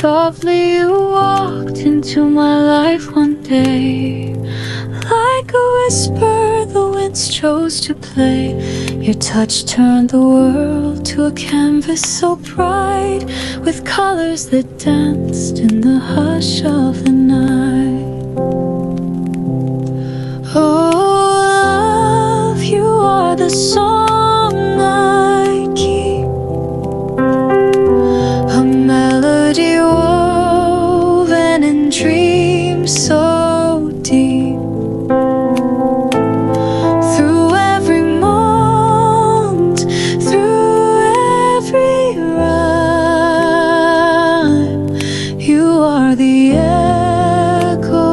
Softly you walked into my life one day. Like a whisper, the winds chose to play. Your touch turned the world to a canvas so bright, with colors that danced in the hush of the night. Oh, love, you are the song I keep, a melody woven in dreams so deep. Through every moment, through every rhyme, you are the echo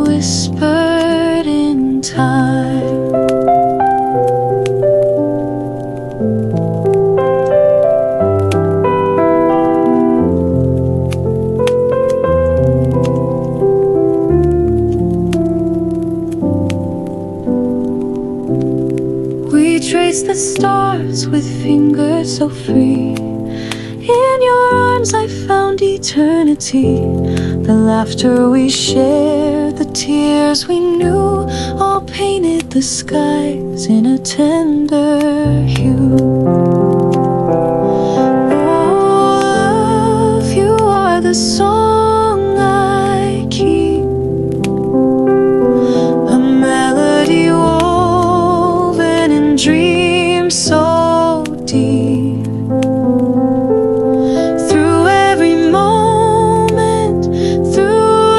whispered in time. We trace the stars with fingers so free. In your arms I found eternity. The laughter we shared, the tears we knew, all painted the skies in a tender hue. Oh, love, you are the song I keep, a melody woven in dreams so deep. Through every moment, through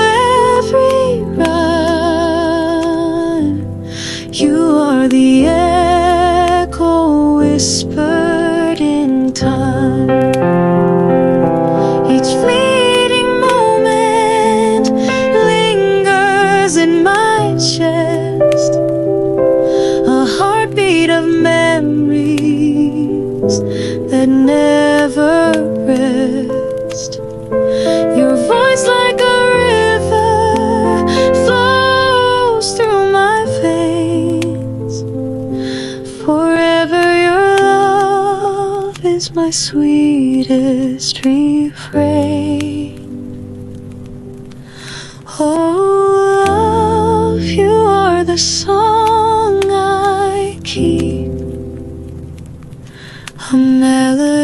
every rhyme, you are the echo whispered in time. Each fleeting moment lingers in my chest, a heartbeat of memories that never rest. Your voice like a river flows through my veins. Forever your love is my sweetest refrain. Oh, love, you are the song I keep, a melody